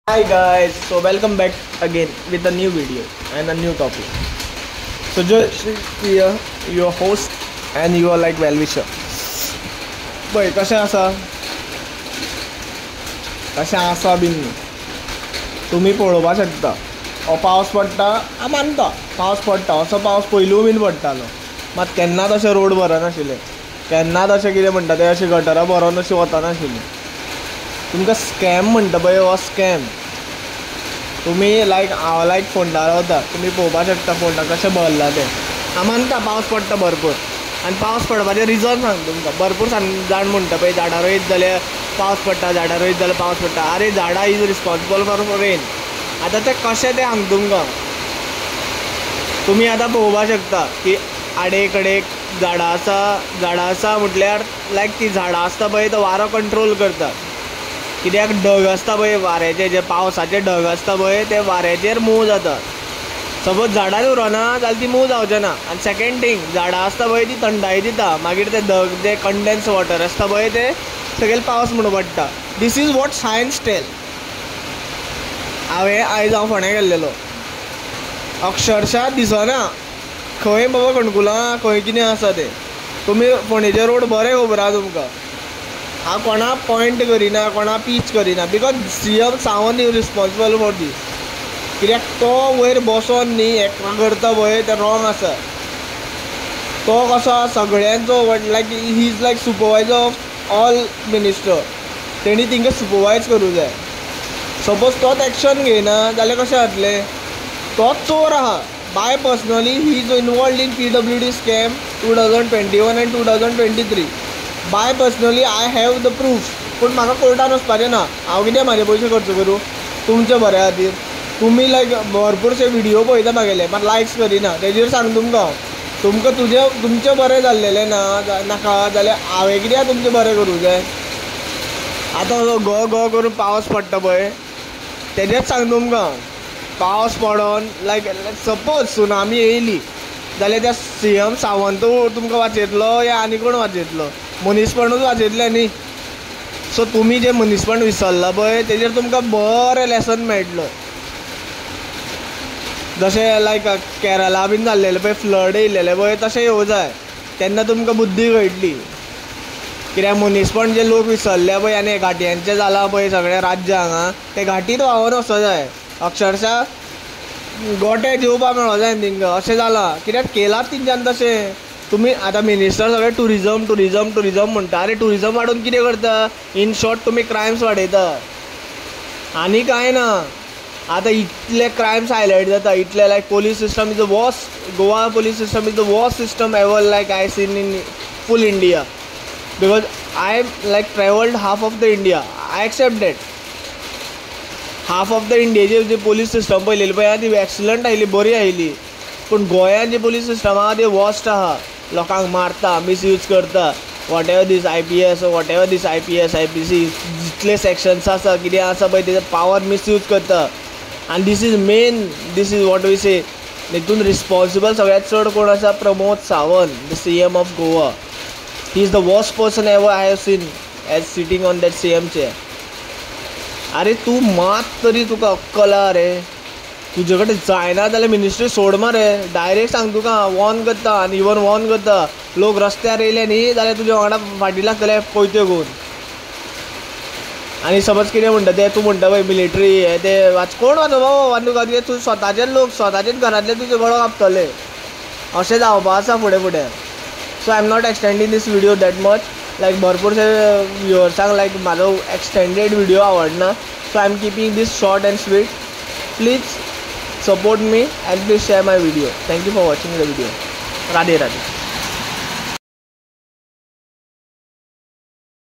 Hi guys, so welcome back again with a new video and a new topic. So just here, your host and you are like well-wisher. Boy, कशें आसा bin तुम्ही पळोवपाक शकता. हो पावस पडटा हांव मानता पावस पडटा असो पावस पयलू बीन पडटालो मात केन्नाच अशें रोड भरनाशिल्ले केन्नाच अशें कितें म्हणटा तें अशें गटरां भरोन अशें वचनाशिल्लीं. तुमकां स्कॅम म्हणटा पळय हो स्कॅम तुम्ही हांव फोंडा रावता तुम्ही पळोवपाक शकता फोंडा कशें भरला तें. हांव मानता पावस पडटा भरपूर आनी पावस पडपाचें रिजन सांगता तुमकां. भरपूर जाण म्हणटा पळय झाडां रोयत जाल्यार पावस पडटा झाडां रोयत जाल्यार पावस पडटा. आरे झाडां इज रिस्पॉन्सिबल फॉर रेन. आतां तें कशें तें सांगता तुमकां. तुमी आतां पळोवपाक शकता की आडे कडेक झाडां आसा म्हटल्यार ती झाडां आसता पळय तो वारो कंट्रोल करता. कित्याक ढग आसता पळय वाऱ्याचे जे पावसाचे ढग आसता पळय ते वाऱ्याचेर मूव जातात. सपोज झाडांच उरना जाल्यार ती मूव जावचें ना. आनी सेकेंड थींग झाडां आसता पळय ती थंडाय दिता. मागीर ते ढग जे कंडेन्स वॉटर आसता पळय ते सगळे पावस म्हणून पडटा. This is what science tell. आयज हांव फोंड्या गेल्लेलो अक्षरशा दिसना खंय बाबा कणकुलां खंय कितें आसा तें. तुमी फोंडेचे रोड बरे खबर आहा तुमकां. हांव कोणा पॉयंट करिना कोणा पीच करिना because CM Sawant is responsible for this. कित्याक तो वयर बसोन न्ही हें करता पळय तें रॉंग आसा. तो कसो सगळ्यांचो he is supervisor of all minister. तेणी तिंका सुपरवायज करूं जाय. सपोज तोच एक्शन घेयना जाल्यार कशें जातलें. तोच चोर आहा. By personally he is involved in PWD scam 2021 and 2023. By personally I have the proof. पूण म्हाका कोर्टान वचपाचें ना. हांव कितें म्हाजे पयशे खर्च करूं तुमचे बऱ्या खातीर. तुमी भरपूरशे व्हिडियो पळयता म्हागेले मात लायक्स करिना तेजेर सांग तुमकां तुमचें बरें जाल्लेलें नाका जाल्यार हांवें कित्याक तुमचें बरें करूं जाय. आतां गो करून पावस पडटा पळय तेजेच सांग तुमकां. पावस पडोन सपोज सुनामी येयली जाल्यार त्या सीएम सावंत तुमकां वाचयतलो या आनी कोण वाचयतलो. मनीसपणूच वाचयतलें न्ही. सो तुमी जे मनीसपण विसरला पळय तेजेर तुमकां बरें लेसन मेळटलो. जशें केरला बीन जाल्लेलें पळय फ्लड येयलेलें पळय तशें येवं जाय. तेन्ना तुमकां बुद्धी कळटली. कित्याक मनीसपण जे लोक विसरले पळय आनी घाटयांचें जालां पळय सगळें राज्य हांगा ते घाटीत व्हांवोन वचूं जाय. अक्षरशा गोटे जेवपाक मेळो जाय तिंका अशें जालां. कित्याक केलात तिंच्यान तशें. तुमी आतां मिनिस्टर सगळें टुरिजम म्हणटा. आरे टुरिजम वाडोवन कितें करता. इन शॉर्ट तुमी क्रायम्स वाडयता आनी कांय ना. आतां इतले क्रायम्स हायलायट जाता इतले police system is the worst. Goa police system is the worst system ever I seen in full India. Because I travelled half of the India. I accept that. Half of the इंडियेची जी police system पळयलेली पळय ती excellent oily बरी oily. पूण गोंयांत जी police system आहा ती वर्स्ट आहा. लोकांक मारता मिसयूज करता. Whatever this IPS IPC जितले सेक्शन्स आसा कितें आसा पळय तेजे पावर मिसयूज करता. आनी this is what we say हितून रिस्पॉन्सिबल सगळ्यात चड कोण आसा. Pramod Sawant the CM of Goa. He is the worst person ever I have seen as sitting on that CM chair. अरे तूं मात तरी तुका अक्कल आहा रे. तुजे कडेन जायना जाल्यार मिनिस्ट्री सोड मरे. डायरेक्ट सांग तुका वॉर्न करता आनी इवन वॉर्न करता. लोक रस्त्यार येयले न्ही जाल्यार तुजे वांगडा फाटीं लागतले पयत्यो घेवन. आनी समज कितें म्हणटा तें तूं म्हणटा पळय मिलिटरी हें तें कोण वाचोवपा तुका. तूं स्वताचेच लोक स्वताचेच घरांतले तुजे गळो कापतले. अशें जावपा आसा फुडें. So I am not extending this video that much. भरपूरशे व्ह्युअर्सांक म्हाजो एक्सटेंडेड व्हिडियो आवडना. So I am keeping this short and sweet. Please support me and please share my video. Thank you for watching the video. Radhe Radhe.